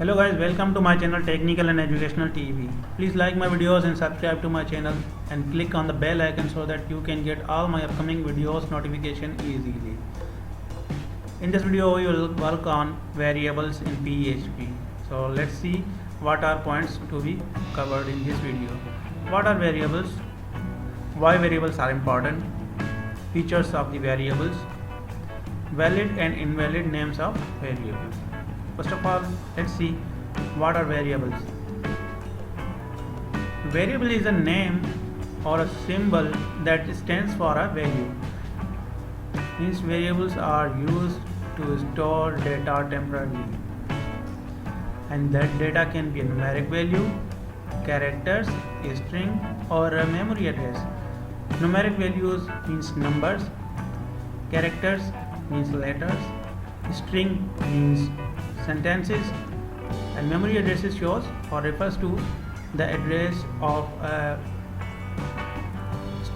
Hello guys, welcome to my channel Technical and Educational TV. Please like my videos and subscribe to my channel and click on the bell icon so that you can get all my upcoming videos notification easily. In this video we will work on variables in PHP. So let's see what are points to be covered in this video. What are variables? Why variables are important? Features of the variables. Valid and invalid names of variables. First of all, let's see what are variables. Variable is a name or a symbol that stands for a value. These variables are used to store data temporarily, and that data can be a numeric value, characters, a string, or a memory address. Numeric values means numbers, characters means letters, string means sentences, and memory addresses shows or refers to the address of a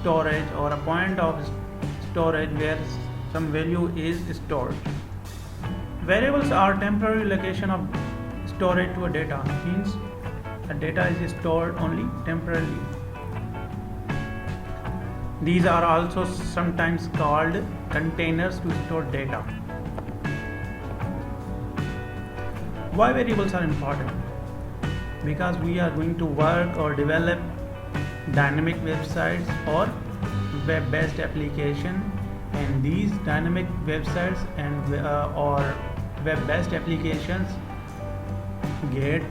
storage or a point of storage where some value is stored. Variables are temporary location of storage to a data, means a data is stored only temporarily. These are also sometimes called containers to store data. Why variables are important? Because we are going to work or develop dynamic websites or web-based application, and these dynamic websites and or web-based applications get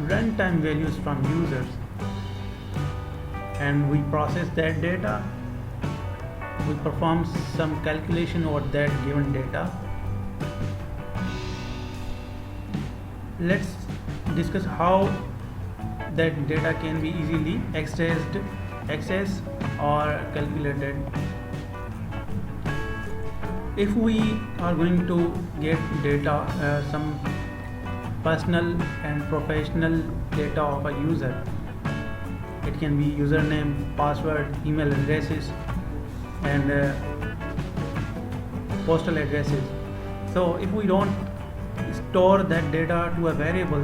runtime values from users, and we process that data. We perform some calculation over that given data. Let's discuss how that data can be easily accessed or calculated. If we are going to get data, some personal and professional data of a user, it can be username, password, email addresses, and postal addresses. So if we don't store that data to a variable,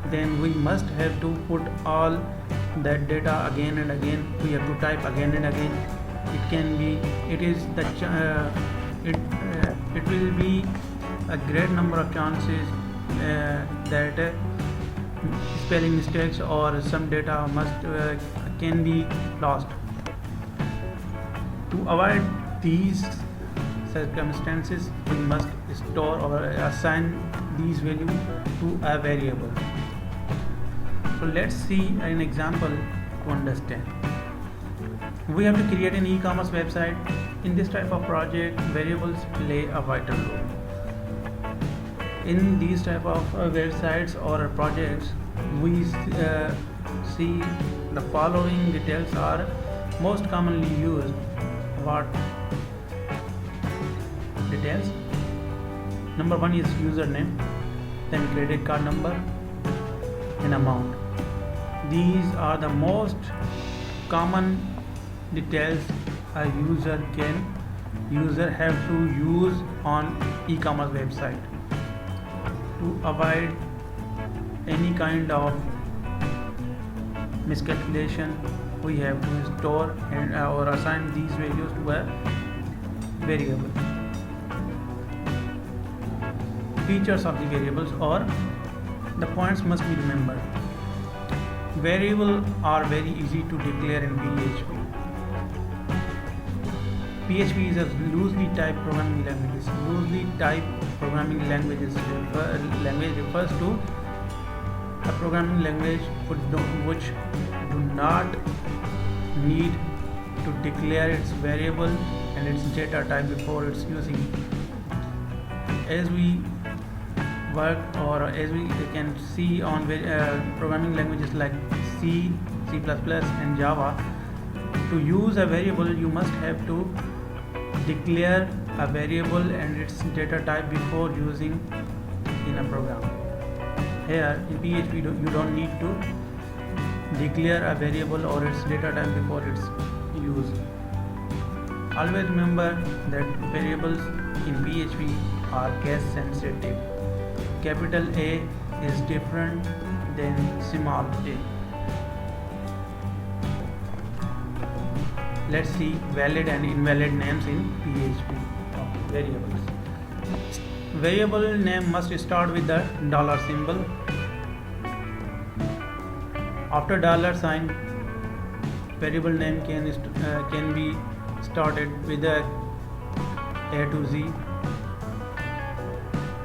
then we must have to put all that data again and again. We have to type again and again. It will be a great number of chances that spelling mistakes or some data can be lost. To avoid these circumstances, we must store or assign these values to a variable. So let's see an example to understand. We have to create an e-commerce website. In this type of project, variables play a vital role. In these type of websites or projects, we see the following details are most commonly used. What details? Number one is username, then credit card number and amount. These are the most common details a user have to use on e-commerce website. To avoid any kind of miscalculation, we have to store and or assign these values to a variable. Features of the variables or the points must be remembered. Variables are very easy to declare in PHP. PHP is a loosely typed programming language. Loosely typed programming language refers to a programming language which do not need to declare its variable and its data type before its using. As we work or as we can see on programming languages like C, C++ and Java, to use a variable you must have to declare a variable and its data type before using in a program. Here in PHP you don't need to declare a variable or its data type before its use. Always remember that variables in PHP are case sensitive. capital A is different than small a. Let's see valid and invalid names in PHP of variables. Variable name must start with the dollar symbol. After dollar sign, variable name can be started with a to Z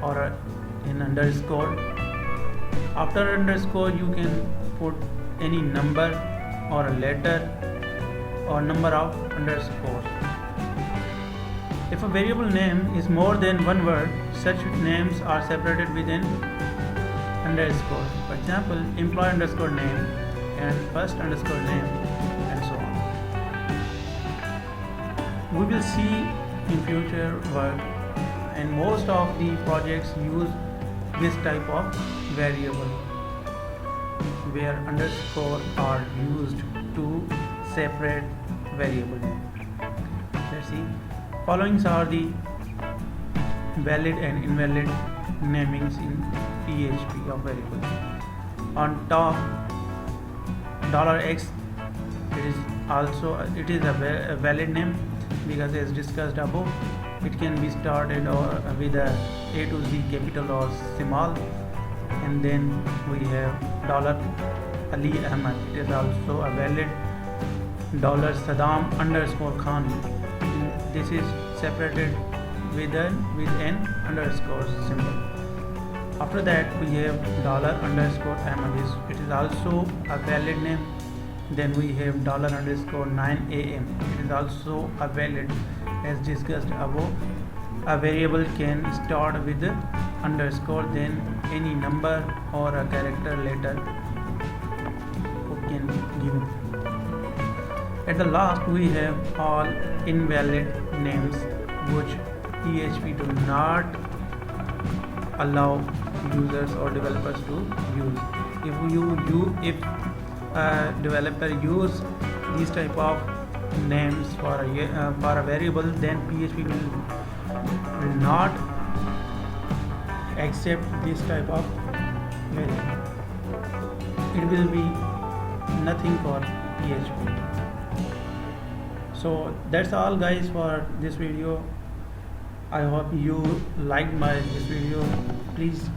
or an underscore. After underscore, you can put any number or a letter or number of underscores. If a variable name is more than one word, such names are separated with an underscore. For example, employee underscore name and first underscore name, and so on. We will see in future work, and most of the projects use this type of variable where underscore are used to separate variable. Let's see. Following are the valid and invalid namings in PHP of variable. On top, $x it is a valid name because, as discussed above, it can be started with a to Z capital or small, and then we have $Ali Ahmed. It is also a valid. $Saddam underscore Khan. This is separated with an underscore symbol. After that, we have $underscore Ahmed. It is also a valid name. Then we have $underscore 9 AM. It is also a valid, as discussed above. A variable can start with the underscore, then any number or a character letter can be given. At the last, we have all invalid names which PHP do not allow users or developers to use. If a developer use these type of names for a variable, then PHP will not accept this type of variable. It will be nothing for PHP. So that's all, guys, for this video. I hope you liked this video. Please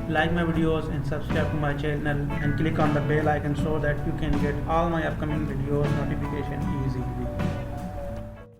like my videos and subscribe to my channel and click on the bell icon so that you can get all my upcoming videos notification easily.